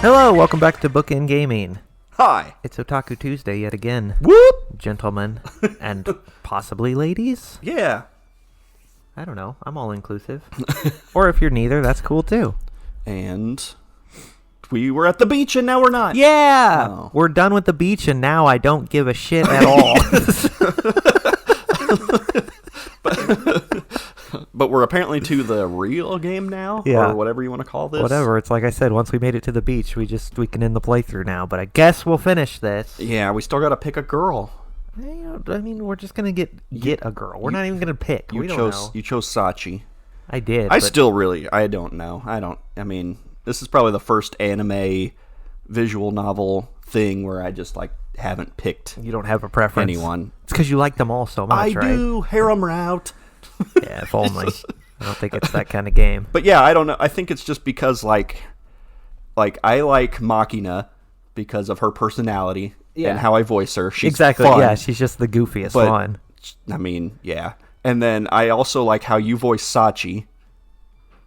Hello, welcome back to Bookend Gaming. Hi. It's Otaku Tuesday yet again. Whoop! Gentlemen and possibly ladies? Yeah. I don't know. I'm all inclusive. Or if you're neither, that's cool too. And we were at the beach and now we're not. Yeah! Oh. We're done with the beach and now I don't give a shit at all. But we're apparently to the real game now? Yeah. Or whatever you want to call this? Whatever. It's like I said, once we made it to the beach, we can end the playthrough now. But I guess we'll finish this. Yeah, we still got to pick a girl. I mean, we're just going to get a girl. We're not even going to pick. We don't know. You chose Sachi. I did. I don't know. I mean, this is probably the first anime visual novel thing where I just, haven't picked You don't have a preference? anyone. It's because you like them all so much, right? I do. Harem route. Yeah, if only. I don't think it's that kind of game. But yeah, I don't know. I think it's just because, I like Machina because of her personality and how I voice her. She's exactly. fun, Yeah, she's just the goofiest one. I mean, yeah. And then I also like how you voice Sachi.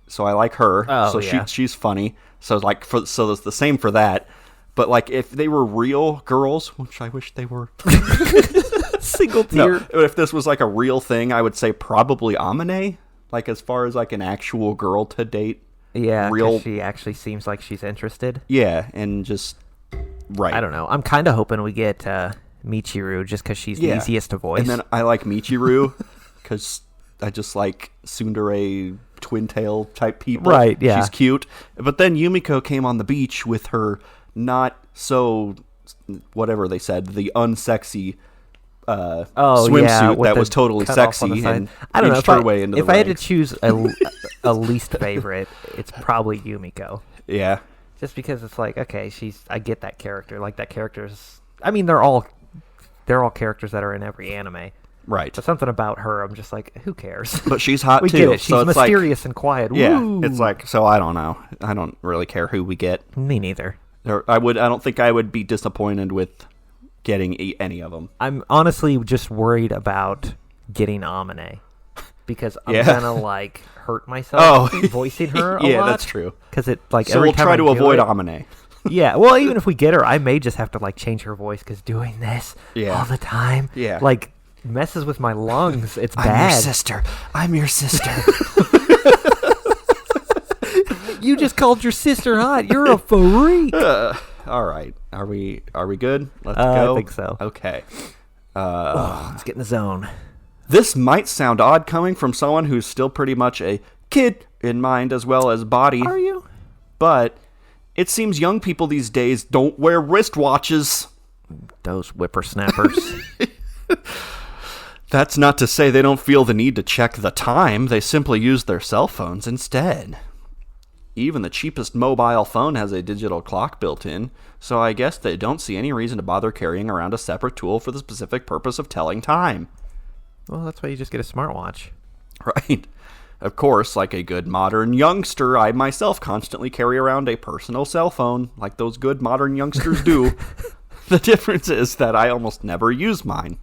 So I like her. Oh, so yeah. she's funny. So so it's the same for that. But if they were real girls, which I wish they were. Single tier. No, if this was a real thing, I would say probably Amane. As far as an actual girl to date. Yeah, real. she actually seems like she's interested. Yeah, and just right. I don't know. I'm kind of hoping we get Michiru just because she's the easiest to voice. And then I like Michiru because I just like tsundere twin tail type people. Right, yeah. She's cute. But then Yumiko came on the beach with her not so, whatever they said, the unsexy swimsuit that was totally sexy and I don't know, inched her way into the If I had to ranks. choose a least favorite, it's probably Yumiko. Yeah. Just because it's okay, I get that character. That character's, I mean, they're all characters that are in every anime. Right. But something about her, I'm just who cares? But she's hot we too. get it. She's so it's mysterious and quiet. Yeah. Woo! It's so I don't know. I don't really care who we get. Me neither. I don't think I would be disappointed with getting any of them. I'm honestly just worried about getting Amane because I'm gonna hurt myself voicing her a lot. Yeah, that's true. Because So every we'll time try I to do avoid it, Amane. Yeah, well, even if we get her, I may just have to change her voice because doing this all the time, messes with my lungs. It's bad. I'm your sister. I'm your sister. You just called your sister hot. You're a freak. All right. Are we good? Let's go. I think so. Okay. Let's get in the zone. This might sound odd coming from someone who's still pretty much a kid in mind as well as body. Are you? But it seems young people these days don't wear wristwatches. Those whippersnappers. That's not to say they don't feel the need to check the time. They simply use their cell phones instead. Even the cheapest mobile phone has a digital clock built in, so I guess they don't see any reason to bother carrying around a separate tool for the specific purpose of telling time. Well, that's why you just get a smartwatch. Right. Of course, like a good modern youngster, I myself constantly carry around a personal cell phone, like those good modern youngsters do. The difference is that I almost never use mine.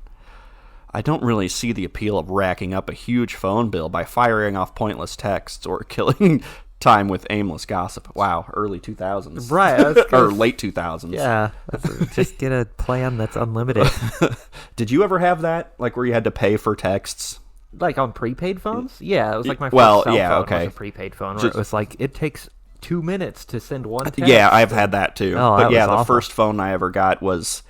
I don't really see the appeal of racking up a huge phone bill by firing off pointless texts or killing time with aimless gossip. Wow, early 2000s. Right. Or late 2000s. Yeah. Just get a plan that's unlimited. Did you ever have that? Where you had to pay for texts? On prepaid phones? Yeah, it was my first Well, cell yeah, phone okay. was a prepaid phone where it was it takes 2 minutes to send one text. Yeah, I've had that too. Oh, but that yeah, was the awful. first phone I ever got was,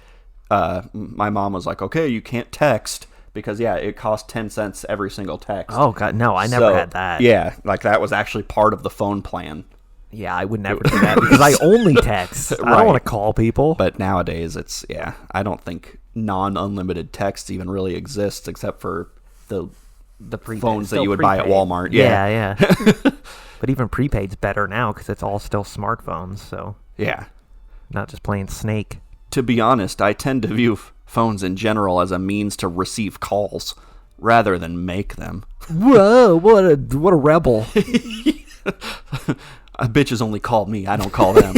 my mom was like, okay, you can't text. Because, it cost 10 cents every single text. Oh, God, no, I never had that. Yeah, that was actually part of the phone plan. Yeah, I would never do that because I only text. I Right. don't want to call people. But nowadays, I don't think non-unlimited text even really exists except for the prepaid, phones that still you would buy at prepaid. Walmart. Yeah. But even prepaid's better now because it's all still smartphones, so Yeah. not just playing Snake. To be honest, I tend to view phones in general as a means to receive calls rather than make them. Whoa, what a rebel. Bitches only call me, I don't call them.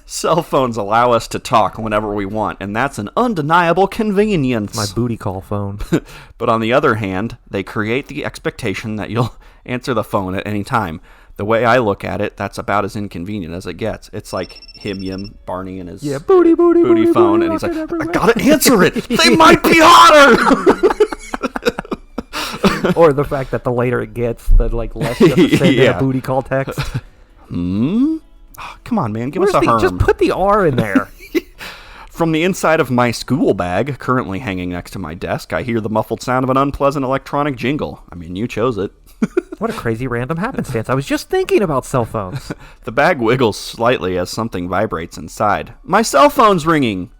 Cell phones allow us to talk whenever we want, and that's an undeniable convenience. My booty call phone. But on the other hand, they create the expectation that you'll answer the phone at any time. The way I look at it, that's about as inconvenient as it gets. It's like him, Barney, and his booty phone, and he's like, I gotta answer it. They might be hotter. Or the fact that the later it gets, the like less you have to send in a booty call text. Oh, come on, man, give us a herm. Just put the R in there. From the inside of my school bag, currently hanging next to my desk, I hear the muffled sound of an unpleasant electronic jingle. I mean, you chose it. What a crazy random happenstance. I was just thinking about cell phones. The bag wiggles slightly as something vibrates inside. My cell phone's ringing!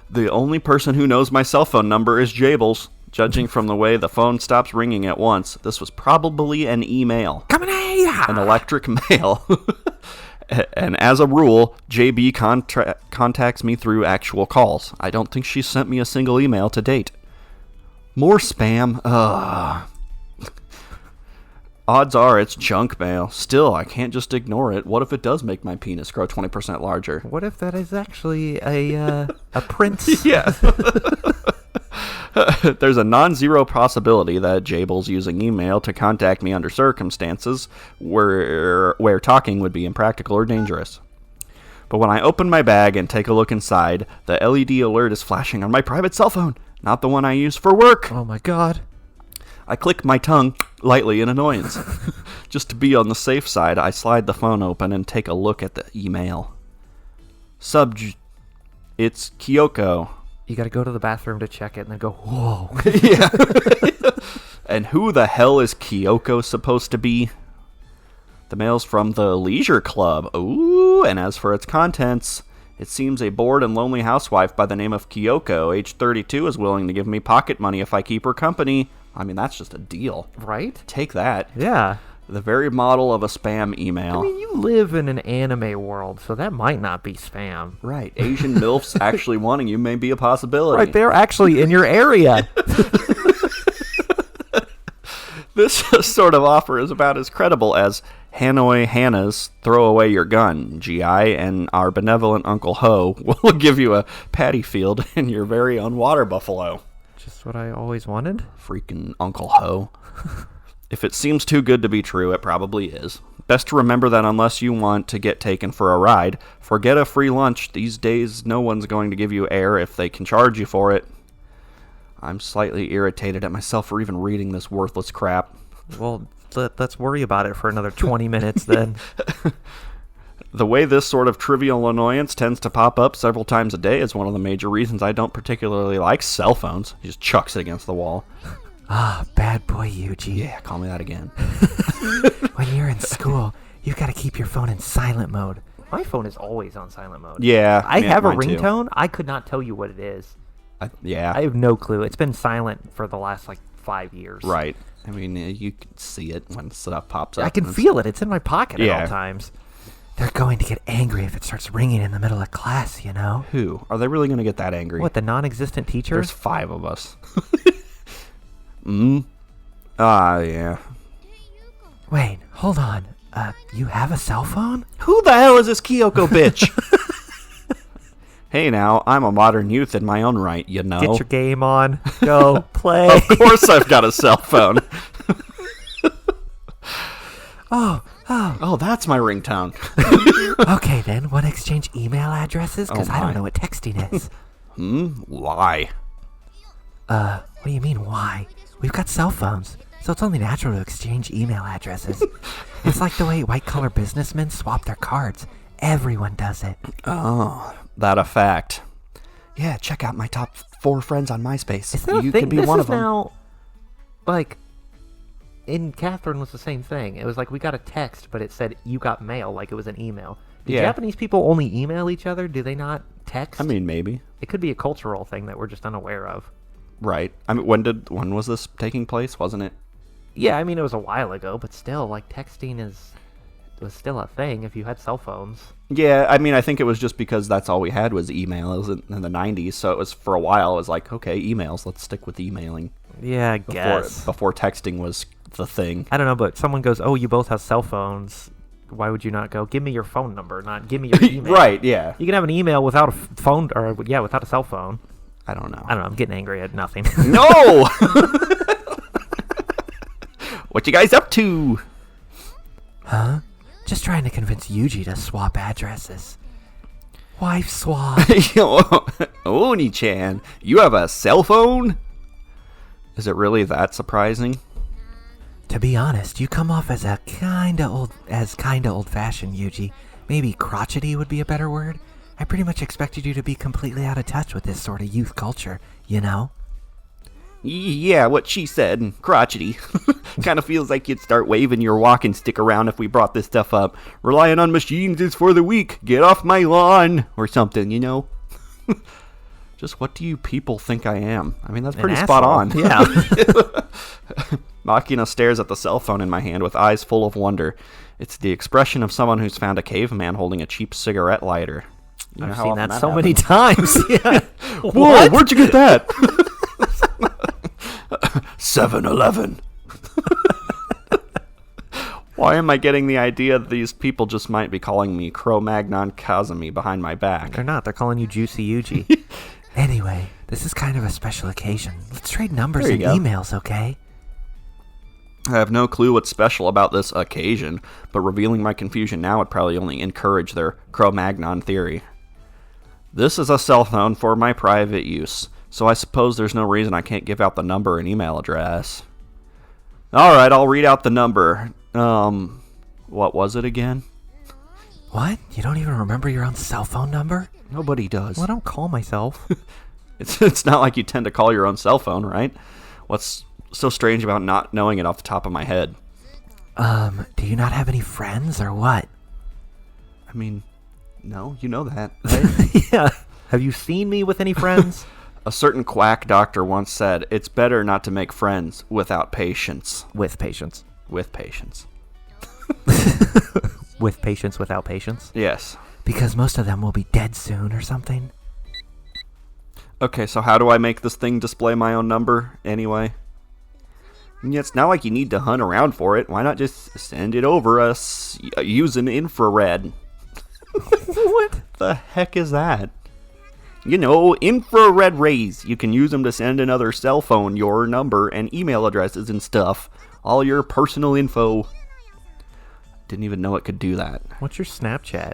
The only person who knows my cell phone number is Jables. Judging from the way the phone stops ringing at once, this was probably an email. Coming at ya! An electric mail. And as a rule, JB contacts me through actual calls. I don't think she's sent me a single email to date. More spam. Odds are it's junk mail. Still, I can't just ignore it. What if it does make my penis grow 20% larger? What if that is actually a prince? Yeah. There's a non-zero possibility that Jable's using email to contact me under circumstances where talking would be impractical or dangerous. But when I open my bag and take a look inside, the LED alert is flashing on my private cell phone, not the one I use for work. Oh my god. I click my tongue lightly in annoyance. Just to be on the safe side, I slide the phone open and take a look at the email. It's Kyoko. You gotta go to the bathroom to check it and then go, whoa. Yeah. And who the hell is Kyoko supposed to be? The mail's from the Leisure Club. Ooh, and as for its contents, it seems a bored and lonely housewife by the name of Kyoko, age 32, is willing to give me pocket money if I keep her company. I mean, that's just a deal. Right? Take that. Yeah. The very model of a spam email. I mean, you live in an anime world, so that might not be spam. Right. Asian MILFs actually wanting you may be a possibility. Right, they're actually in your area. This sort of offer is about as credible as Hanoi Hannah's Throw Away Your Gun, GI, and our benevolent Uncle Ho will give you a paddy field and your very own water buffalo. Just what I always wanted. Freaking Uncle Ho. If it seems too good to be true, it probably is. Best to remember that unless you want to get taken for a ride, forget a free lunch. These days, no one's going to give you air if they can charge you for it. I'm slightly irritated at myself for even reading this worthless crap. Well, let's worry about it for another 20 minutes then. The way this sort of trivial annoyance tends to pop up several times a day is one of the major reasons I don't particularly like cell phones. He just chucks it against the wall. Ah, bad boy Yuji. Yeah, call me that again. When you're in school, you've got to keep your phone in silent mode. My phone is always on silent mode. Yeah. I have a ringtone. Too. I could not tell you what it is. Yeah. I have no clue. It's been silent for the last, 5 years. Right. I mean, you can see it when stuff pops up. I can feel it. It's in my pocket at all times. They're going to get angry if it starts ringing in the middle of class, you know? Who? Are they really going to get that angry? What, the non-existent teacher? There's 5 of us. Yeah. Wait, hold on. You have a cell phone? Who the hell is this Kyoko bitch? Hey now, I'm a modern youth in my own right, you know. Get your game on. Go play. Of course I've got a cell phone. Oh, that's my ringtone. Okay then, want to exchange email addresses? Because I don't know what texting is. Why? What do you mean, why? We've got cell phones, so it's only natural to exchange email addresses. It's like the way white-collar businessmen swap their cards. Everyone does it. Oh, that a fact. Yeah, check out my top 4 friends on MySpace. Is that a you thing? could be this one is of them. Now, in Catherine was the same thing. It was like we got a text, but it said you got mail, like it was an email. Do Japanese people only email each other? Do they not text? I mean, maybe. It could be a cultural thing that we're just unaware of. Right. I mean, when was this taking place? Wasn't it? Yeah, I mean, it was a while ago, but still, texting was still a thing if you had cell phones. Yeah, I mean, I think it was just because that's all we had was email. It was in the 90s, so it was for a while. It was like, okay, emails. Let's stick with emailing. Yeah, I guess. Before texting was the thing. I don't know, but someone goes, oh, you both have cell phones. Why would you not go, give me your phone number, not give me your email? Right, yeah. You can have an email without a phone, or without a cell phone. I don't know. I'm getting angry at nothing. No! What you guys up to? Huh? Just trying to convince Yuji to swap addresses. Wife swap. Oni-chan, you have a cell phone? Is it really that surprising? To be honest, you come off as kinda old-fashioned, Yuji. Maybe crotchety would be a better word. I pretty much expected you to be completely out of touch with this sort of youth culture, you know? Yeah, what she said, crotchety. Kind of feels like you'd start waving your walking stick around if we brought this stuff up. Relying on machines is for the weak. Get off my lawn. Or something, you know? Just what do you people think I am? I mean, that's pretty spot on. Yeah. Makina stares at the cell phone in my hand with eyes full of wonder. It's the expression of someone who's found a caveman holding a cheap cigarette lighter. You know I've how seen often that so many happens? times. Yeah. Whoa, where'd you get that? 7-Eleven. Why am I getting the idea that these people just might be calling me Cro-Magnon Kazumi behind my back? They're not. They're calling you Juicy Yuji. Anyway, this is kind of a special occasion. Let's trade numbers and emails, okay? I have no clue what's special about this occasion, but revealing my confusion now would probably only encourage their Cro-Magnon theory. This is a cell phone for my private use, so I suppose there's no reason I can't give out the number and email address. Alright, I'll read out the number. What was it again? What? You don't even remember your own cell phone number? Nobody does. Well, I don't call myself. It's not like you tend to call your own cell phone, right? What's so strange about not knowing it off the top of my head? Do you not have any friends or what? I mean, no, you know that, right? Yeah. Have you seen me with any friends? A certain quack doctor once said, it's better not to make friends without patience. With patience. With patience. With patience without patience? Yes. Because most of them will be dead soon or something. Okay, so how do I make this thing display my own number anyway? Yeah, it's not like you need to hunt around for it. Why not just send it over us using infrared? What the heck is that? You know, infrared rays. You can use them to send another cell phone your number and email addresses and stuff. All your personal info. Didn't even know it could do that. What's your Snapchat?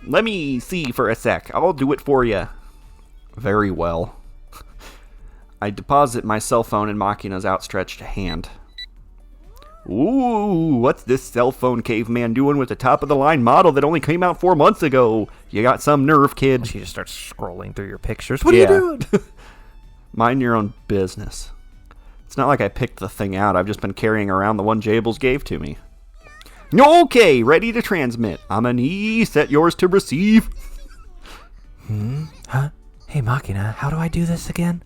Let me see for a sec. I'll do it for you. Very well. I deposit my cell phone in Makina's outstretched hand. Ooh, what's this cell phone caveman doing with the top-of-the-line model that only came out 4 months ago? You got some nerve, kid. She just starts scrolling through your pictures. What are you doing? Mind your own business. It's not like I picked the thing out. I've just been carrying around the one Jables gave to me. Okay, ready to transmit. I'm an E. Set yours to receive. Huh? Hey, Makina, how do I do this again?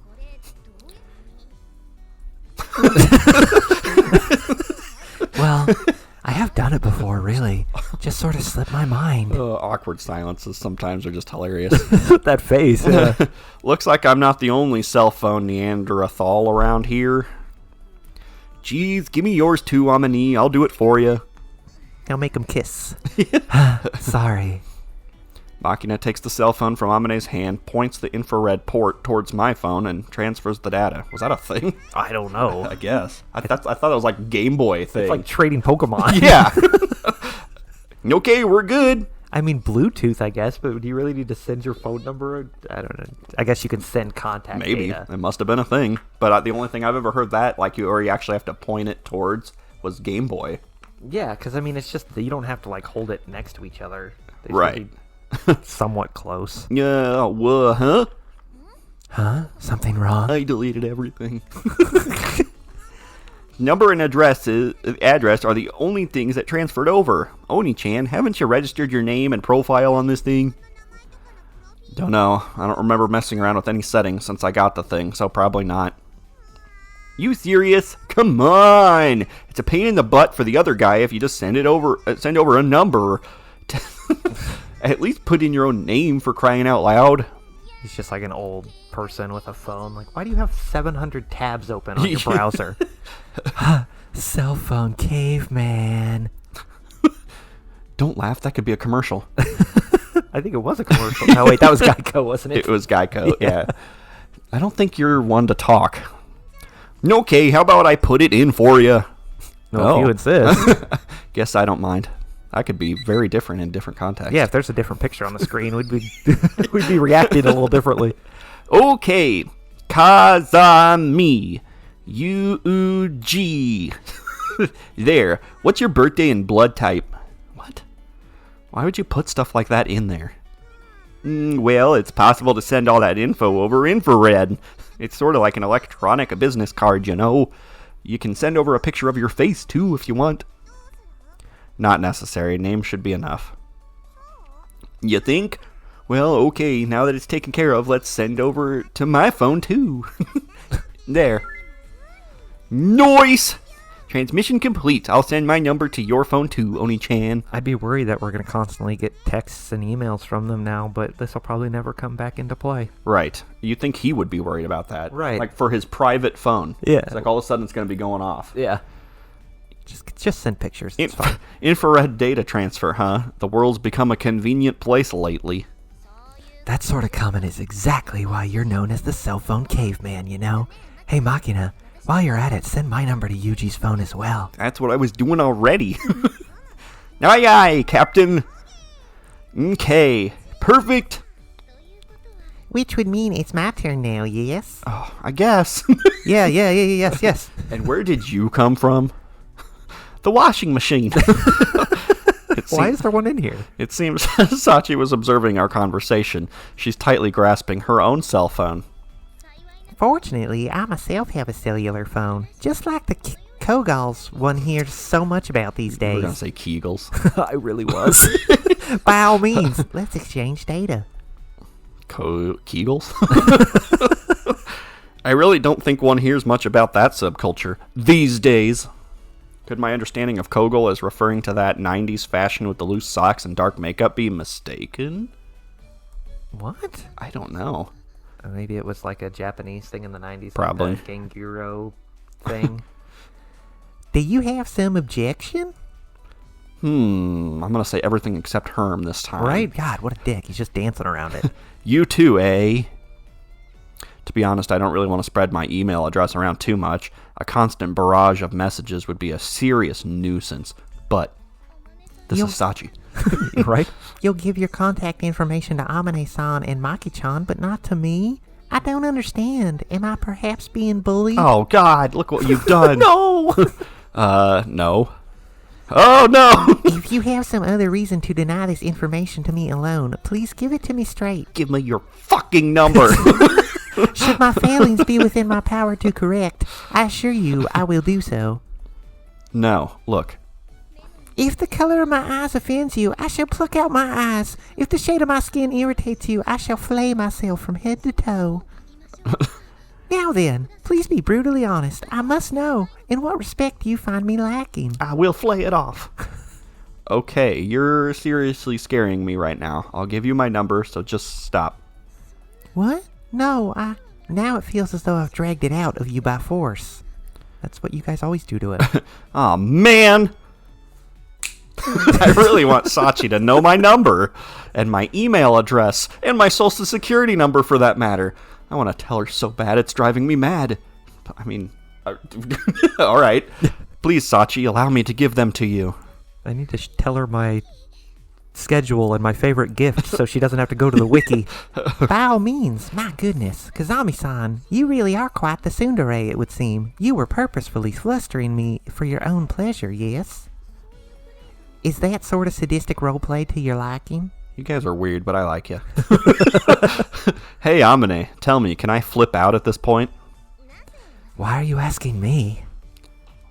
Well, I have done it before, really. Just sort of slipped my mind. Awkward silences sometimes are just hilarious. That face. Looks like I'm not the only cell phone Neanderthal around here. Geez, give me yours too, Amani. I'll do it for you. I'll make them kiss. Sorry. Makina takes the cell phone from Amane's hand, points the infrared port towards my phone, and transfers the data. Was that a thing? I don't know. I guess. I thought it was like a Game Boy thing. It's like trading Pokemon. Yeah. Okay, we're good. I mean, Bluetooth, I guess, but do you really need to send your phone number? I don't know. I guess you can send contact Maybe. data. It must have been a thing. But the only thing I've ever heard that, you actually have to point it towards, was Game Boy. Yeah, because, I mean, it's just that you don't have to, hold it next to each other. They should Right. be somewhat close. Yeah, huh? Huh? Something wrong? I deleted everything. Number and address are the only things that transferred over. Oni-chan, haven't you registered your name and profile on this thing? Don't know. I don't remember messing around with any settings since I got the thing, so probably not. You serious? Come on! It's a pain in the butt for the other guy if you just send over a number. At least put in your own name, for crying out loud. He's just like an old person with a phone. Why do you have 700 tabs open on your browser? Cell phone caveman. Don't laugh, that could be a commercial. I think it was a commercial. No, wait, that was Geico, wasn't it? It was Geico, yeah. I don't think you're one to talk. Okay, how about I put it in for you? No, if you insist. Guess I don't mind. I could be very different in different contexts. Yeah, if there's a different picture on the screen, we'd be we'd be reacting a little differently. Okay. Kazami. Yuji. There. What's your birthday and blood type? What? Why would you put stuff like that in there? Well, it's possible to send all that info over infrared. It's sort of like an electronic business card, you know. You can send over a picture of your face, too, if you want. Not necessary. Name should be enough. You think? Well, okay, now that it's taken care of, let's send over to my phone, too. There. Nice! Transmission complete. I'll send my number to your phone, too, Oni-chan. I'd be worried that we're going to constantly get texts and emails from them now, but this will probably never come back into play. Right. You think he would be worried about that. Right. Like, for his private phone. Yeah. It's like all of a sudden it's going to be going off. Yeah. Just send pictures. It's fine. Infrared data transfer, huh? The world's become a convenient place lately. That sort of comment is exactly why you're known as the cell phone caveman, you know? Hey, Machina, while you're at it, send my number to Yuji's phone as well. That's what I was doing already. Aye, aye, Captain. Okay, perfect. Which would mean it's my turn now, yes? Oh, I guess. Yes. And where did you come from? The washing machine. Why is there one in here? It seems Sachi was observing our conversation. She's tightly grasping her own cell phone. Fortunately, I myself have a cellular phone, just like the Kogals one hears so much about these We're days. going to say Kegels. I really was. By all means, let's exchange data. Kegels? I really don't think one hears much about that subculture these days. Could my understanding of Kogel as referring to that 90s fashion with the loose socks and dark makeup be mistaken? What? I don't know. Maybe it was like a Japanese thing in the 90s. Probably. Like the Genguro thing. Do you have some objection? I'm going to say everything except Herm this time. Right? God, what a dick. He's just dancing around it. You too, eh? To be honest, I don't really want to spread my email address around too much. A constant barrage of messages would be a serious nuisance. But this is Sachi. Right? You'll give your contact information to Amane-san and Maki-chan, but not to me? I don't understand. Am I perhaps being bullied? Oh, God, look what you've done. No! No. Oh, no! If you have some other reason to deny this information to me alone, please give it to me straight. Give me your fucking number. Should my failings be within my power to correct, I assure you I will do so. No, look. If the color of my eyes offends you, I shall pluck out my eyes. If the shade of my skin irritates you, I shall flay myself from head to toe. Now then, please be brutally honest. I must know, in what respect do you find me lacking? I will flay it off. Okay, you're seriously scaring me right now. I'll give you my number, so just stop. What? No, now it feels as though I've dragged it out of you by force. That's what you guys always do to it. Aw, man! I really want Sachi to know my number, and my email address, and my social security number for that matter. I want to tell her so bad it's driving me mad. I mean, alright. Please, Sachi, allow me to give them to you. I need to tell her my schedule and my favorite gift so she doesn't have to go to the wiki. By all means, my goodness, Kazami-san, you really are quite the tsundere, it would seem. You were purposefully flustering me for your own pleasure, yes? Is that sort of sadistic roleplay to your liking? You guys are weird, but I like you. Hey, Amane, tell me, can I flip out at this point? Why are you asking me?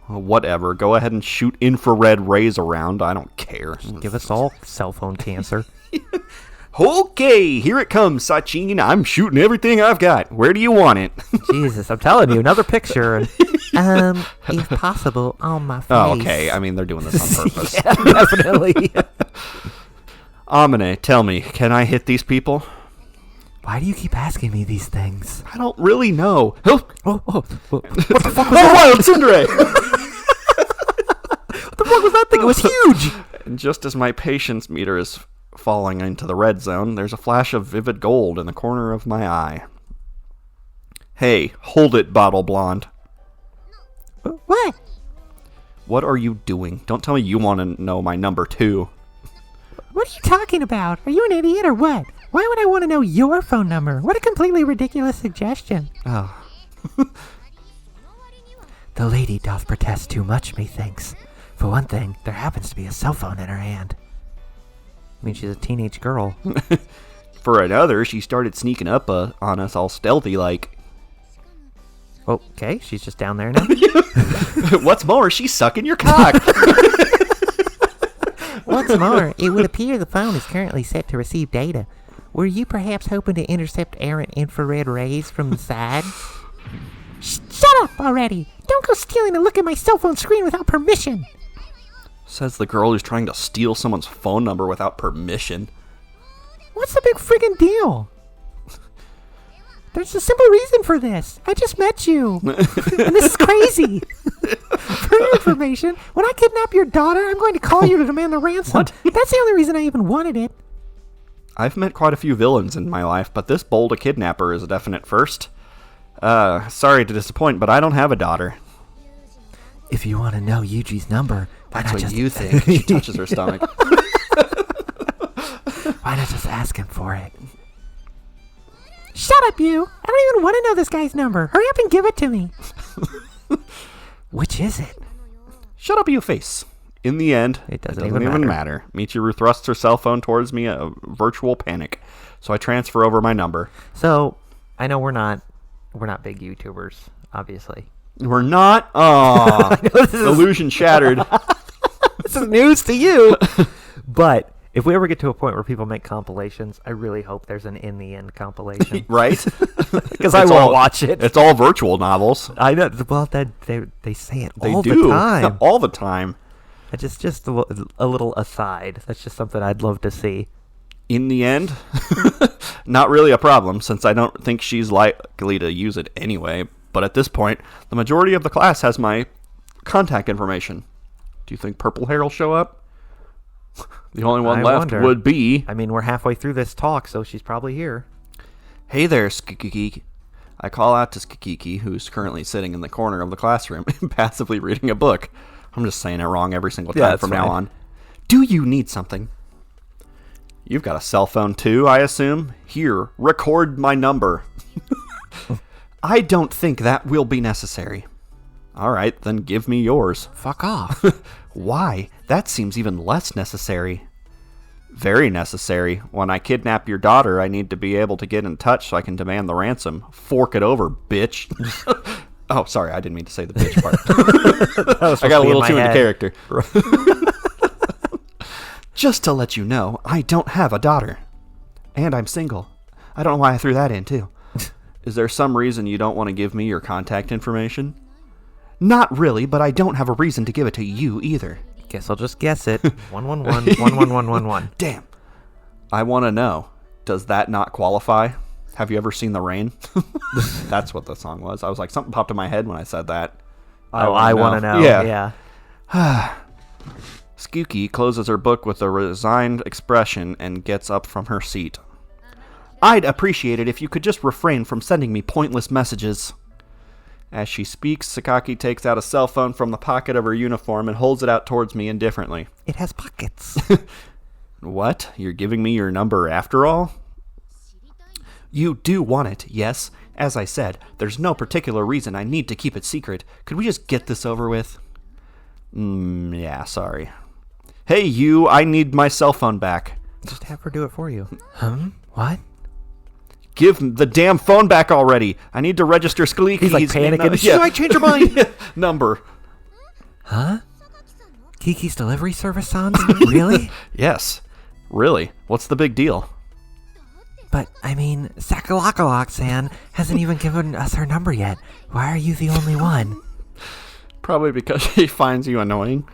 Well, whatever. Go ahead and shoot infrared rays around. I don't care. Give us all cell phone cancer. Okay, here it comes, Sachin. I'm shooting everything I've got. Where do you want it? Jesus, I'm telling you, another picture. And If possible, on my face. Oh, okay. I mean, they're doing this on purpose. yeah, definitely. Amane, tell me, can I hit these people? Why do you keep asking me these things? I don't really know. Oh, What the fuck was oh wild Tsundere! What the fuck was that thing? It was huge! And just as my patience meter is falling into the red zone, there's a flash of vivid gold in the corner of my eye. Hey, hold it, Bottle Blonde. What? What are you doing? Don't tell me you want to know my number, too. What are you talking about? Are you an idiot or what? Why would I want to know your phone number? What a completely ridiculous suggestion. Oh. The lady doth protest too much, methinks. For one thing, there happens to be a cell phone in her hand. I mean, she's a teenage girl. For another, she started sneaking up on us all stealthy-like. Okay, she's just down there now. What's more, she's sucking your cock. What's more, it would appear the phone is currently set to receive data. Were you perhaps hoping to intercept errant infrared rays from the side? Shut up already! Don't go stealing a look at my cell phone screen without permission! Says the girl who's trying to steal someone's phone number without permission. What's the big friggin' deal? There's a simple reason for this. I just met you. And this is crazy. For your information, when I kidnap your daughter, I'm going to call you to demand the ransom. What? That's the only reason I even wanted it. I've met quite a few villains in my life, but this bold a kidnapper is a definite first. Sorry to disappoint, but I don't have a daughter. If you want to know Yuji's number, That's what you think. She touches her stomach. Why not just ask him for it? Shut up, you! I don't even want to know this guy's number. Hurry up and give it to me. Which is it? Shut up, you face. In the end, It doesn't even even matter. Michiru thrusts her cell phone towards me, a virtual panic. So I transfer over my number. So, I know we're not big YouTubers, obviously. We're not? Aw. Illusion shattered. This is news to you. But if we ever get to a point where people make compilations, I really hope there's an In the End compilation. Right? Because I won't watch it. It's all virtual novels. I know. Well, they say it They all do. the time. All the time. Just a little aside. That's just something I'd love to see. In the end, not really a problem, since I don't think she's likely to use it anyway. But at this point, the majority of the class has my contact information. Do you think Purple Hair will show up? The only one I left wonder. would be... I mean, we're halfway through this talk, so she's probably here. Hey there, Skikiki. I call out to Skikiki, who's currently sitting in the corner of the classroom, passively reading a book. I'm just saying it wrong every single time from now on. Do you need something? You've got a cell phone too, I assume? Here, record my number. I don't think that will be necessary. All right, then give me yours. Fuck off. Why? That seems even less necessary. Very necessary. When I kidnap your daughter, I need to be able to get in touch so I can demand the ransom. Fork it over, bitch. Oh, sorry, I didn't mean to say the bitch part. I got a little too into character. Just to let you know, I don't have a daughter. And I'm single. I don't know why I threw that in, too. Is there some reason you don't want to give me your contact information? Not really, but I don't have a reason to give it to you either. Guess I'll just guess it. 111-11111. Damn. I want to know, does that not qualify? Have you ever seen the rain? That's what the song was. I was like, something popped in my head when I said that. I want to know. Yeah. Skooky closes her book with a resigned expression and gets up from her seat. I'd appreciate it if you could just refrain from sending me pointless messages. As she speaks, Sakaki takes out a cell phone from the pocket of her uniform and holds it out towards me indifferently. It has pockets. What? You're giving me your number after all? You do want it, yes. As I said, there's no particular reason I need to keep it secret. Could we just get this over with? Yeah, sorry. Hey, you, I need my cell phone back. Just have her do it for you. What? Give the damn phone back already. I need to register Skleeky's He's like panicking. Should I change your mind? number. Huh? Kiki's delivery service sounds? Really? Yes. Really? What's the big deal? But, I mean, Sakalakalak-san hasn't even given us her number yet. Why are you the only one? Probably because she finds you annoying.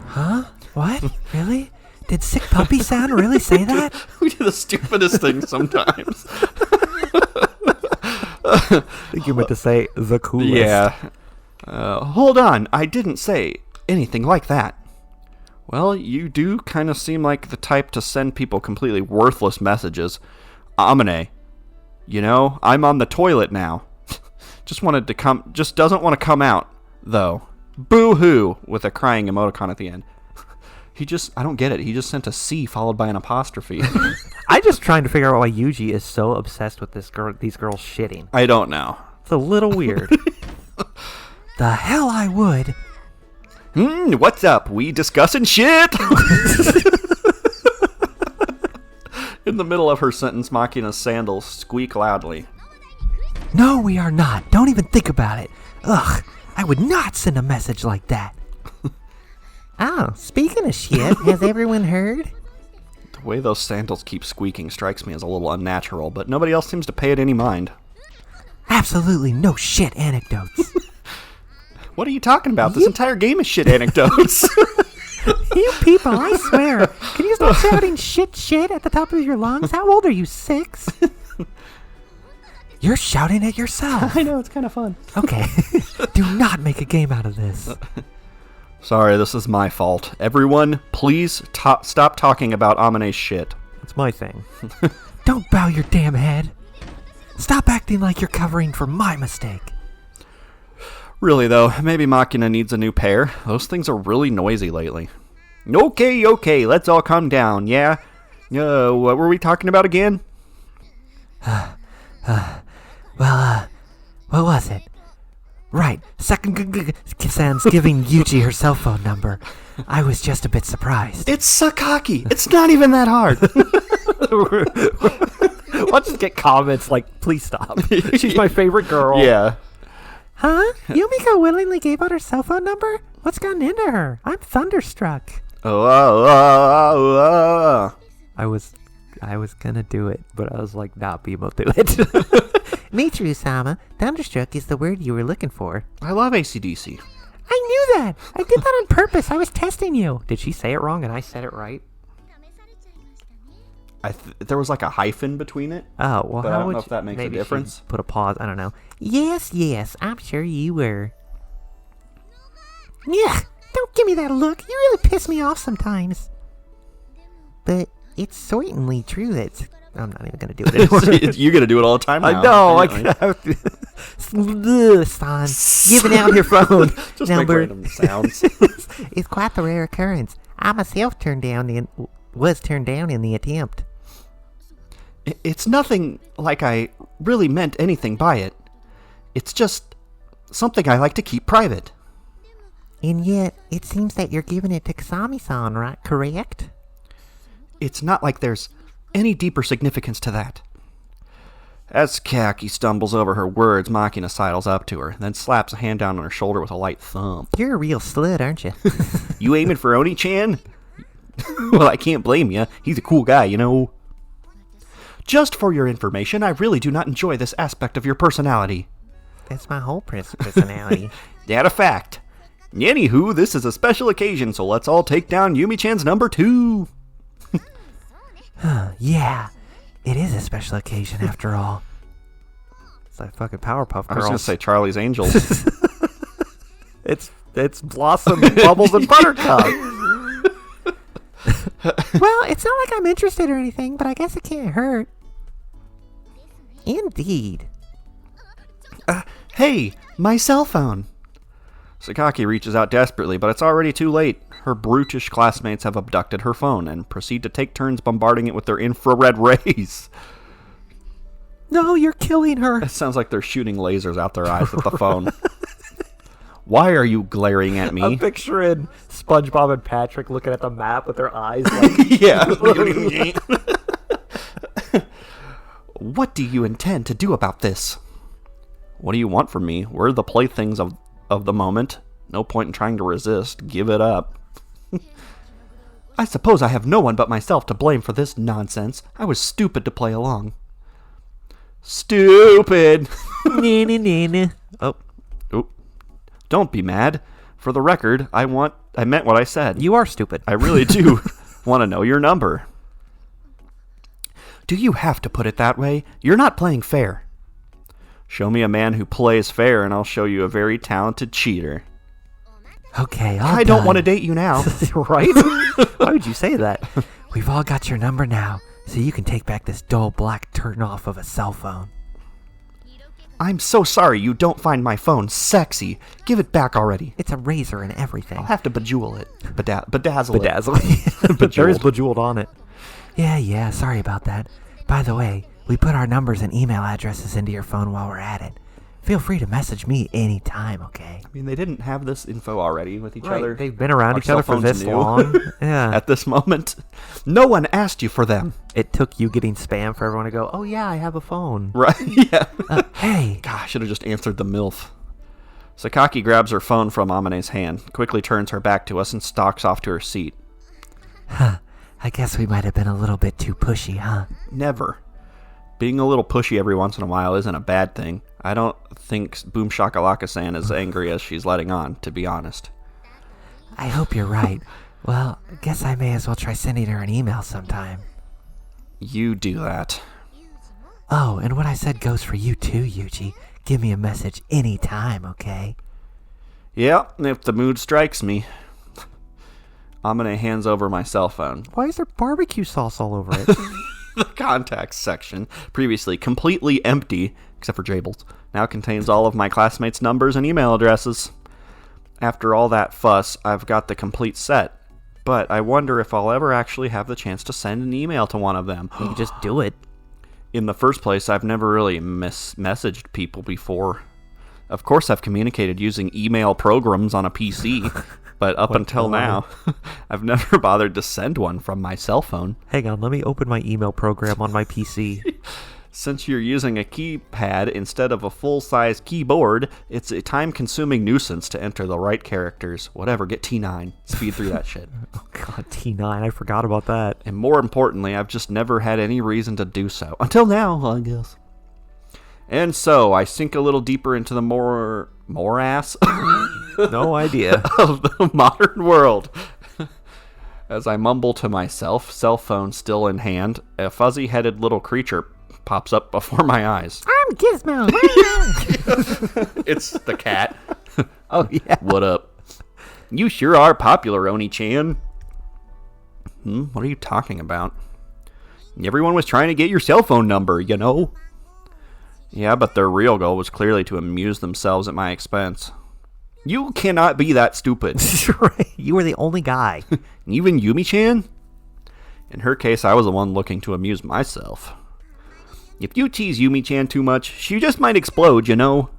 Huh? What? Really? Did Sick Puppy Sound really say that? We do the stupidest things sometimes. I think you meant to say the coolest. Yeah. Hold on. I didn't say anything like that. Well, you do kind of seem like the type to send people completely worthless messages. Amane. You know, I'm on the toilet now. Just doesn't want to come out, though. Boo-hoo, with a crying emoticon at the end. I don't get it. He just sent a C followed by an apostrophe. I'm just trying to figure out why Yuji is so obsessed with these girls shitting. I don't know. It's a little weird. The hell I would. What's up? We discussing shit? In the middle of her sentence, Makina's sandals squeak loudly. No, we are not. Don't even think about it. Ugh, I would not send a message like that. Oh, speaking of shit, has everyone heard? The way those sandals keep squeaking strikes me as a little unnatural, but nobody else seems to pay it any mind. Absolutely no shit anecdotes. What are you talking about? This entire game is shit anecdotes. You people, I swear. Can you stop shouting shit at the top of your lungs? How old are you, 6? You're shouting at yourself. I know, it's kind of fun. Okay. Do not make a game out of this. Sorry, this is my fault. Everyone, please stop talking about Amane's shit. That's my thing. Don't bow your damn head. Stop acting like you're covering for my mistake. Really, though, maybe Makina needs a new pair. Those things are really noisy lately. Okay, let's all calm down, yeah? What were we talking about again? What was it? Right, San's giving Yuji her cell phone number. I was just a bit surprised. It's Sakaki! It's not even that hard! Let's just get comments like, please stop. She's my favorite girl. Yeah. Huh? Yumiko willingly gave out her cell phone number? What's gotten into her? I'm thunderstruck. I was gonna do it, but I was like, nah, Bimo, do it. Mitru-sama, thunderstruck is the word you were looking for. I love AC/DC. I knew that! I did that on purpose. I was testing you. Did she say it wrong and I said it right? There was like a hyphen between it. Oh, well, But I how don't would know if that makes a maybe difference. she put a pause. I don't know. Yes, I'm sure you were. Yeah, don't give me that look. You really piss me off sometimes. But it's certainly true that... I'm not even going to do it anymore. You're going to do it all the time now. I know. apparently. Son, giving out your phone Just number make random sounds. is quite the rare occurrence. I myself was turned down in the attempt. It's nothing like I really meant anything by it. It's just something I like to keep private. And yet, it seems that you're giving it to Kasami-san, right? Correct? It's not like there's any deeper significance to that. As Kaki stumbles over her words, Makina sidles up to her, then slaps a hand down on her shoulder with a light thump. You're a real slut, aren't you? You aiming for Oni-chan? Well, I can't blame you. He's a cool guy, you know. Just for your information, I really do not enjoy this aspect of your personality. That's my whole personality. That a fact. Anywho, this is a special occasion, so let's all take down Yumi-chan's number 2. Yeah, it is a special occasion after all. It's like fucking Powerpuff Girls. I was going to say Charlie's Angels. It's Blossom, Bubbles, and Buttercup. Well, it's not like I'm interested or anything, but I guess it can't hurt. Indeed. Hey, my cell phone. Sakaki reaches out desperately, but it's already too late. Her brutish classmates have abducted her phone and proceed to take turns bombarding it with their infrared rays. No, you're killing her. It sounds like they're shooting lasers out their eyes with the phone. Why are you glaring at me? I'm picturing SpongeBob and Patrick looking at the map with their eyes like... Yeah. What do you intend to do about this? What do you want from me? We're the playthings of the moment. No point in trying to resist. Give it up. I suppose I have no one but myself to blame for this nonsense. I was stupid to play along. Stupid! Oh, Don't be mad. For the record, I meant what I said. you are stupid. I really do want to know your number. Do you have to put it that way? You're not playing fair. Show me a man who plays fair, and I'll show you a very talented cheater. Okay, all I don't done. want to date you now. Right? Why would you say that? We've all got your number now, so you can take back this dull black turn-off of a cell phone. I'm so sorry you don't find my phone sexy. Give it back already. It's a razor and everything. I'll have to bejewel it. Bedazzle it. Bedazzle. There is Bejeweled on it. Yeah, sorry about that. By the way, we put our numbers and email addresses into your phone while we're at it. Feel free to message me anytime, okay? I mean, they didn't have this info already with each Right, other. they've been around Our each other cell for phones this knew. long. Yeah. At this moment, no one asked you for them. It took you getting spam for everyone to go, oh yeah, I have a phone. Right? Yeah. Hey, Gosh, I should have just answered the MILF. Sakaki grabs her phone from Amane's hand, quickly turns her back to us, and stalks off to her seat. I guess we might have been a little bit too pushy, huh? Never. Being a little pushy every once in a while isn't a bad thing. I don't think Boom Shakalaka-san is angry as she's letting on, to be honest. I hope you're right. Well, I guess I may as well try sending her an email sometime. You do that. Oh, and what I said goes for you too, Yuji. Give me a message anytime, okay? Yeah, if the mood strikes me. Amane hands over my cell phone. Why is there barbecue sauce all over it? The contacts section, previously completely empty, except for Jables, now contains all of my classmates' numbers and email addresses. After all that fuss, I've got the complete set. But I wonder if I'll ever actually have the chance to send an email to one of them. You can just do it. In the first place, I've never really messaged people before. Of course, I've communicated using email programs on a PC, but up until now, I've never bothered to send one from my cell phone. Hang on, let me open my email program on my PC. Since you're using a keypad instead of a full-size keyboard, it's a time-consuming nuisance to enter the right characters. Whatever, get T9. Speed through that shit. Oh god, T9, I forgot about that. And more importantly, I've just never had any reason to do so. Until now, I guess. And so, I sink a little deeper into the morass No idea. of the modern world. As I mumble to myself, cell phone still in hand, a fuzzy-headed little creature pops up before my eyes. I'm Gizmo. It's the cat. Oh yeah. What up? You sure are popular, Oni-chan. What are you talking about? Everyone was trying to get your cell phone number, you know? Yeah, but their real goal was clearly to amuse themselves at my expense. You cannot be that stupid. Right. You were the only guy. Even Yumi-chan? In her case, I was the one looking to amuse myself. If you tease Yumi-chan too much, she just might explode, you know?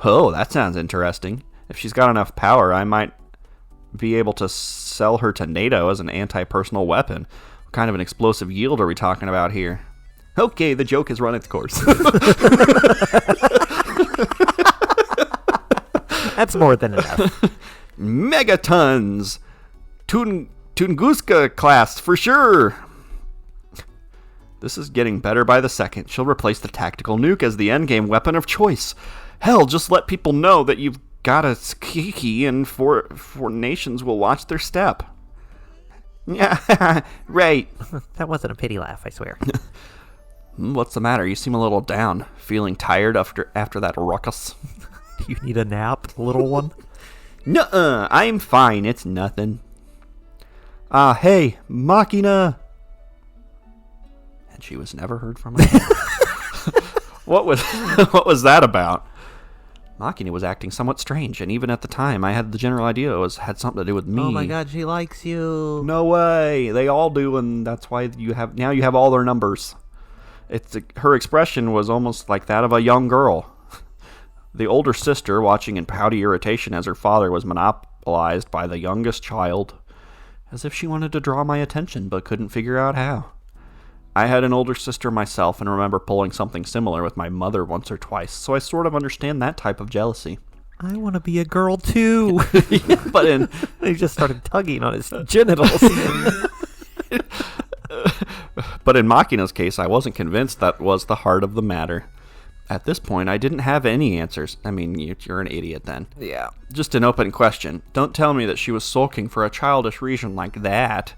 Oh, that sounds interesting. If she's got enough power, I might be able to sell her to NATO as an anti-personal weapon. What kind of an explosive yield are we talking about here? Okay, the joke has run its course. That's more than enough. Megatons! Tunguska class, for sure! This is getting better by the second. She'll replace the tactical nuke as the endgame weapon of choice. Hell, just let people know that you've got a kiki and four nations will watch their step. Yeah, right. That wasn't a pity laugh, I swear. What's the matter? You seem a little down. Feeling tired after that ruckus? Do you need a nap, little one? Nuh-uh, I'm fine. It's nothing. Hey, Machina! And she was never heard from again. What was that about? Machina was acting somewhat strange, and even at the time, I had the general idea it had something to do with me. Oh my god, she likes you. No way! They all do, and that's why you have all their numbers. Her expression was almost like that of a young girl. The older sister watching in pouty irritation as her father was monopolized by the youngest child, as if she wanted to draw my attention but couldn't figure out how. I had an older sister myself and remember pulling something similar with my mother once or twice, so I sort of understand that type of jealousy. I want to be a girl too. But He just started tugging on his genitals. But in Machina's case, I wasn't convinced that was the heart of the matter. At this point, I didn't have any answers. I mean, you're an idiot then. Yeah. Just an open question. Don't tell me that she was sulking for a childish reason like that.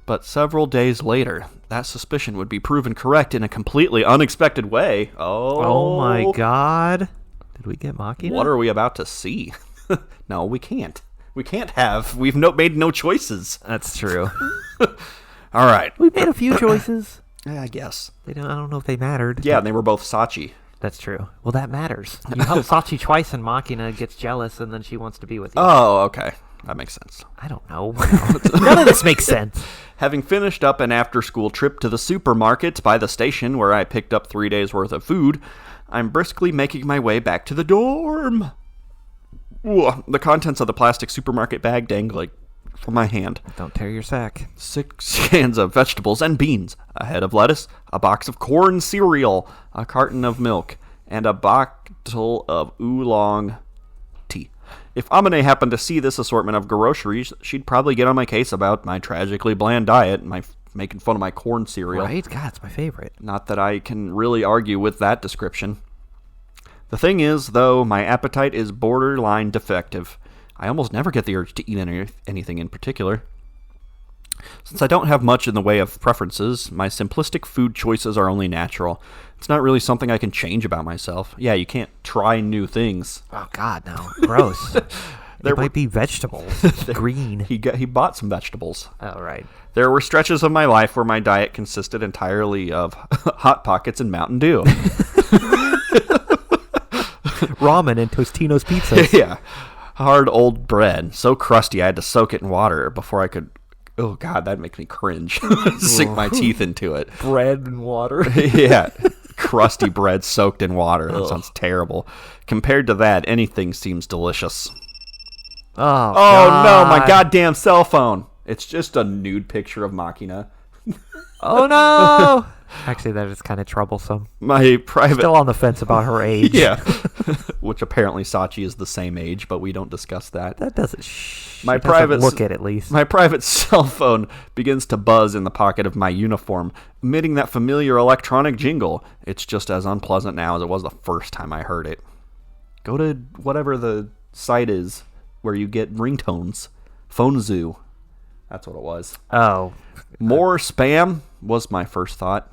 But several days later, that suspicion would be proven correct in a completely unexpected way. Oh my god. Did we get Machina? What are we about to see? No, we can't. We can't have. We've made no choices. That's true. All right. We made a few choices. I guess. I don't know if they mattered. Yeah, and they were both Sachi. That's true. Well, that matters. You help Sachi twice and Machina gets jealous and then she wants to be with you. Oh, okay. That makes sense. I don't know. None of this makes sense. Having finished up an after-school trip to the supermarket by the station where I picked up 3 days' worth of food, I'm briskly making my way back to the dorm. Ooh, the contents of the plastic supermarket bag dangling from my hand. Don't tear your sack. 6 cans of vegetables and beans, a head of lettuce, a box of corn cereal, a carton of milk, and a bottle of oolong tea. If Amane happened to see this assortment of groceries, she'd probably get on my case about my tragically bland diet and my making fun of my corn cereal. Right? God, it's my favorite. Not that I can really argue with that description. The thing is, though, my appetite is borderline defective. I almost never get the urge to eat anything in particular. Since I don't have much in the way of preferences, my simplistic food choices are only natural. It's not really something I can change about myself. Yeah, you can't try new things. Oh, God, no. Gross. There might be vegetables. Green. He bought some vegetables. Oh, right. There were stretches of my life where my diet consisted entirely of Hot Pockets and Mountain Dew. Ramen and Tostino's pizza. Yeah. Hard old bread. So crusty I had to soak it in water before I could... Oh, God, that makes me cringe. Sink my teeth into it. Bread and water. Yeah. Crusty bread soaked in water. That sounds terrible. Compared to that, anything seems delicious. Oh, no, my goddamn cell phone. It's just a nude picture of Machina. Oh, no. Actually, that is kind of troublesome. My private... Still on the fence about her age. Yeah. Which apparently Sachi is the same age, but we don't discuss that. That doesn't... My private... look at least. My private cell phone begins to buzz in the pocket of my uniform, emitting that familiar electronic jingle. It's just as unpleasant now as it was the first time I heard it. Go to whatever the site is where you get ringtones. Phone Zoo. That's what it was. Oh. More spam was my first thought.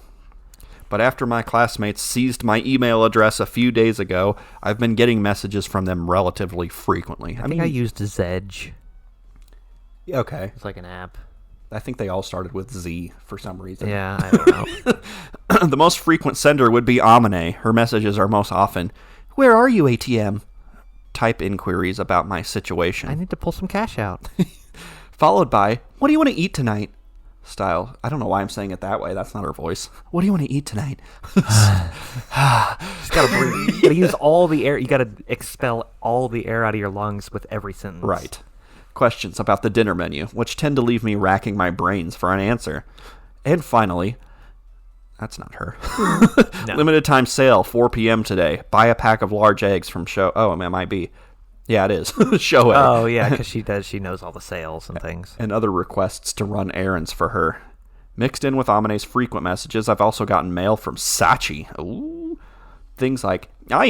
But after my classmates seized my email address a few days ago, I've been getting messages from them relatively frequently. I think I used Zedge. Okay. It's like an app. I think they all started with Z for some reason. Yeah, I don't know. The most frequent sender would be Amane. Her messages are most often, "Where are you, ATM?" type inquiries about my situation. I need to pull some cash out. Followed by, "What do you want to eat tonight?" style. I don't know why I'm saying it that way. That's not her voice. "What do you want to eat tonight?" Just gotta breathe. You gotta use all the air. You gotta expel all the air out of your lungs with every sentence. Right. Questions about the dinner menu, which tend to leave me racking my brains for an answer. And finally, that's not her. No. Limited time sale, 4 p.m. today. Buy a pack of large eggs from Show. Oh, it might be. Yeah, it is. Shoei. Oh, yeah, because she knows all the sales and things. And other requests to run errands for her. Mixed in with Amane's frequent messages, I've also gotten mail from Sachi. Ooh. Things like, I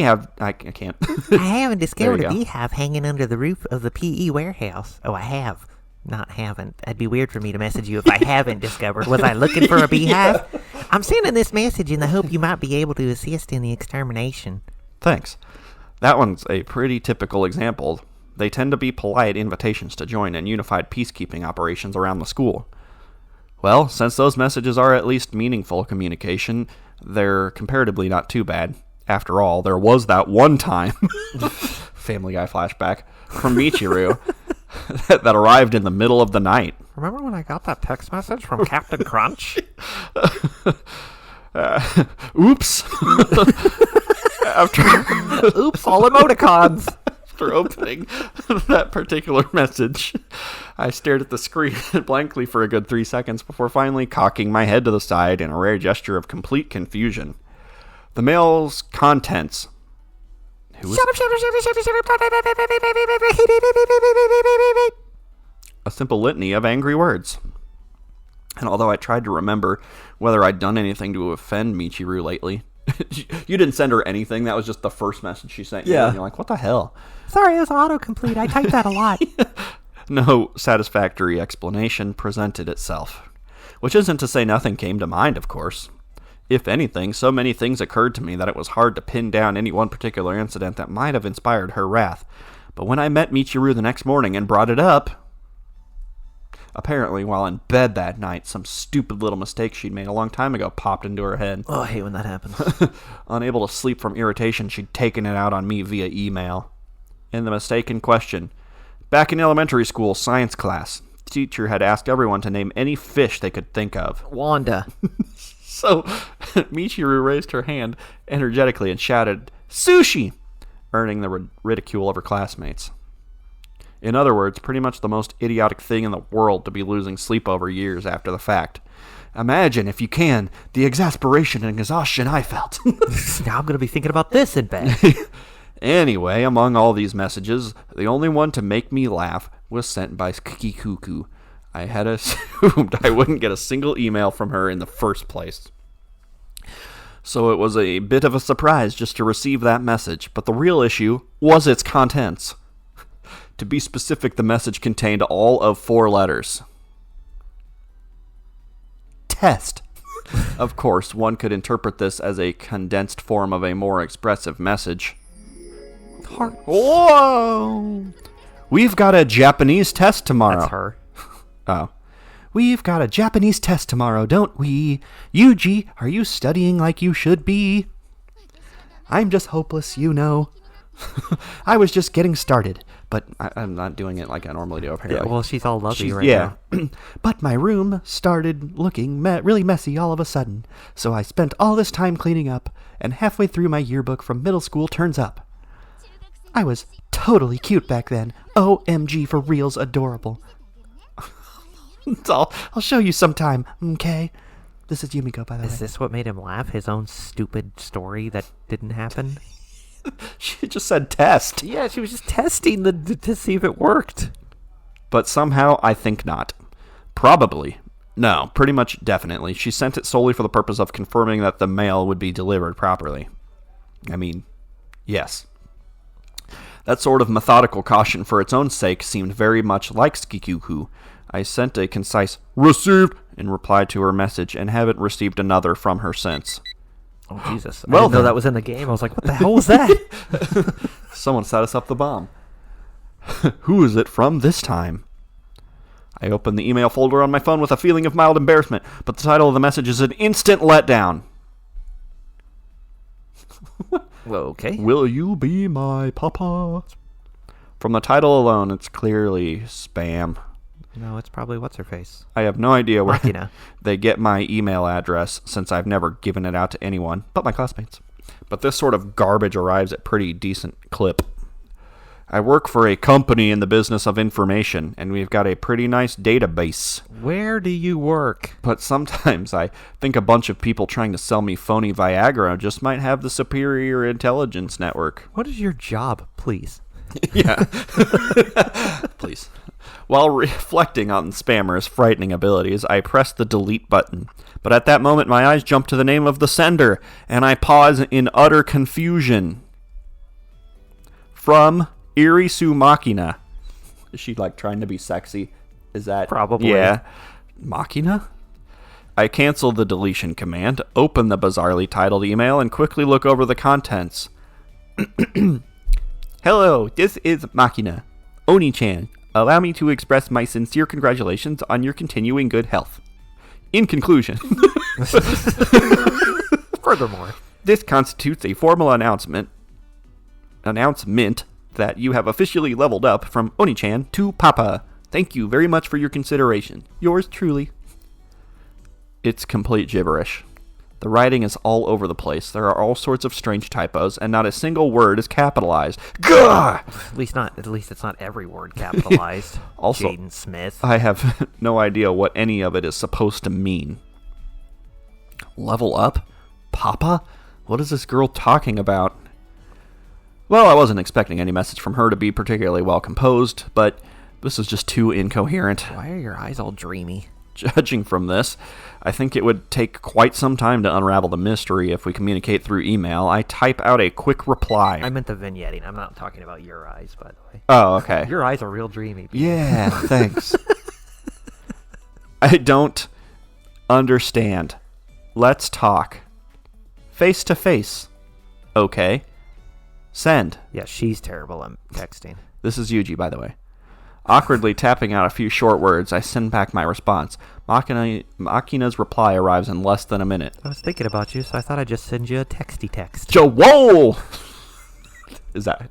can't. I haven't discovered There a you go. beehive hanging under the roof of the PE warehouse. Oh, I have. Not haven't. That'd be weird for me to message you if I haven't discovered. Was I looking for a beehive? I'm sending this message in the hope you might be able to assist in the extermination. Thanks. That one's a pretty typical example. They tend to be polite invitations to join in unified peacekeeping operations around the school. Well, since those messages are at least meaningful communication, they're comparatively not too bad. After all, there was that one time, Family Guy flashback, from Michiru that arrived in the middle of the night. Remember when I got that text message from Captain Crunch? Oops. Oops, all emoticons. After opening that particular message, I stared at the screen blankly for a good 3 seconds before finally cocking my head to the side in a rare gesture of complete confusion. The mail's contents. A simple litany of angry words. And although I tried to remember whether I'd done anything to offend Michiru lately, you didn't send her anything. That was just the first message she sent you. Yeah. And you're like, what the hell? Sorry, it was autocomplete. I typed that a lot. No satisfactory explanation presented itself. Which isn't to say nothing came to mind, of course. If anything, so many things occurred to me that it was hard to pin down any one particular incident that might have inspired her wrath. But when I met Michiru the next morning and brought it up, Apparently, while in bed that night, some stupid little mistake she'd made a long time ago popped into her head. Oh, I hate when that happens. Unable to sleep from irritation, she'd taken it out on me via email. In the mistake in question, back in elementary school science class, the teacher had asked everyone to name any fish they could think of. Wanda. So, Michiru raised her hand energetically and shouted, "Sushi!" earning the ridicule of her classmates. In other words, pretty much the most idiotic thing in the world to be losing sleep over years after the fact. Imagine, if you can, the exasperation and exhaustion I felt. Now I'm going to be thinking about this in bed. Anyway, among all these messages, the only one to make me laugh was sent by Skikikuku. I had assumed I wouldn't get a single email from her in the first place. So it was a bit of a surprise just to receive that message, but the real issue was its contents. To be specific, the message contained all of 4 letters. Test. Of course, one could interpret this as a condensed form of a more expressive message. Heart. Whoa! We've got a Japanese test tomorrow. That's her. Oh. We've got a Japanese test tomorrow, don't we? Yuji, are you studying like you should be? I'm just hopeless, you know. I was just getting started, but I'm not doing it like I normally do, apparently. Yeah, well, she's all lovey right yeah. now. But my room started looking really messy all of a sudden, so I spent all this time cleaning up, and halfway through my yearbook from middle school turns up. I was totally cute back then. OMG, for reals, adorable. I'll show you sometime, okay? This is Yumiko, by the way. Is this what made him laugh? His own stupid story that didn't happen? She just said test. Yeah, she was just testing to see if it worked. But somehow, I think not. Probably. No, pretty much definitely. She sent it solely for the purpose of confirming that the mail would be delivered properly. I mean, yes. That sort of methodical caution for its own sake seemed very much like Skikuku. I sent a concise "received" in reply to her message and haven't received another from her since. Oh, Jesus. Well, I didn't know then. that was in the game. I was like, what the hell was that? Someone set us up the bomb. Who is it from this time? I opened the email folder on my phone with a feeling of mild embarrassment, but the title of the message is an instant letdown. Well, okay. Will you be my papa? From the title alone, it's clearly spam. No, it's probably what's-her-face. I have no idea where Machina. they get my email address, since I've never given it out to anyone but my classmates. But this sort of garbage arrives at pretty decent clip. I work for a company in the business of information, and we've got a pretty nice database. Where do you work? But sometimes I think a bunch of people trying to sell me phony Viagra just might have the superior intelligence network. What is your job, please? Yeah. Please. While reflecting on Spammer's frightening abilities, I pressed the delete button. But at that moment, my eyes jumped to the name of the sender, and I pause in utter confusion. From Irisu Machina. Is she, like, trying to be sexy? Is that... Probably. Yeah. Machina? I cancel the deletion command, open the bizarrely titled email, and quickly look over the contents. Hello, this is Machina. Oni-chan, allow me to express my sincere congratulations on your continuing good health. In conclusion, Furthermore, this constitutes a formal announcement that you have officially leveled up from Oni-chan to Papa. Thank you very much for your consideration. Yours truly. It's complete gibberish. The writing is all over the place. There are all sorts of strange typos, and not a single word is capitalized. Gah! at least it's not every word capitalized. Also, Jaden Smith. I have no idea what any of it is supposed to mean. Level up? Papa? What is this girl talking about? Well, I wasn't expecting any message from her to be particularly well composed, but this is just too incoherent. Why are your eyes all dreamy? Judging from this, I think it would take quite some time to unravel the mystery if we communicate through email. I type out a quick reply. I meant the vignetting. I'm not talking about your eyes, by the way. Oh, okay. Your eyes are real dreamy. Yeah, thanks. I don't understand. Let's talk. Face to face. Okay. Send. Yeah, she's terrible at texting. This is Yuji, by the way. Awkwardly tapping out a few short words, I send back my response. Machina's reply arrives in less than a minute. I was thinking about you, so I thought I'd just send you a texty text. Joe, whoa! Is that...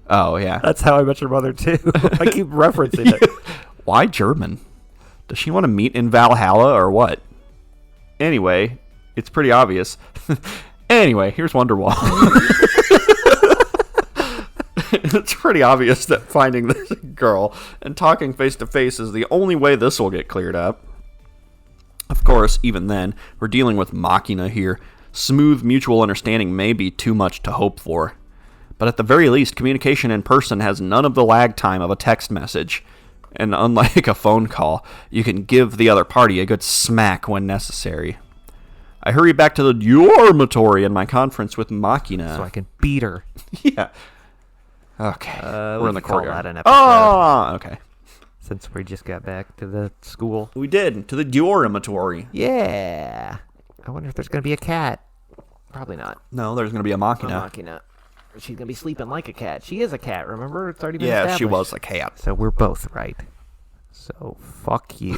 Oh, yeah. That's How I Met Your Mother, too. I keep referencing it. Why German? Does she want to meet in Valhalla or what? Anyway, it's pretty obvious. Anyway, here's Wonderwall. It's pretty obvious that finding this girl and talking face to face is the only way this will get cleared up. Of course, even then, we're dealing with Machina here. Smooth mutual understanding may be too much to hope for. But at the very least, communication in person has none of the lag time of a text message. And unlike a phone call, you can give the other party a good smack when necessary. I hurry back to the dormitory in my conference with Machina. So I can beat her. Yeah. Okay. We're in the call courtyard. that an episode. Oh, okay. Since we just got back to the school. We did. To the dormitory. Yeah. I wonder if there's going to be a cat. Probably not. No, there's going to be a Machina. Machina. She's going to be sleeping like a cat. She is a cat, remember? It's already been Yeah, established. she was a cat. So we're both right. So fuck you.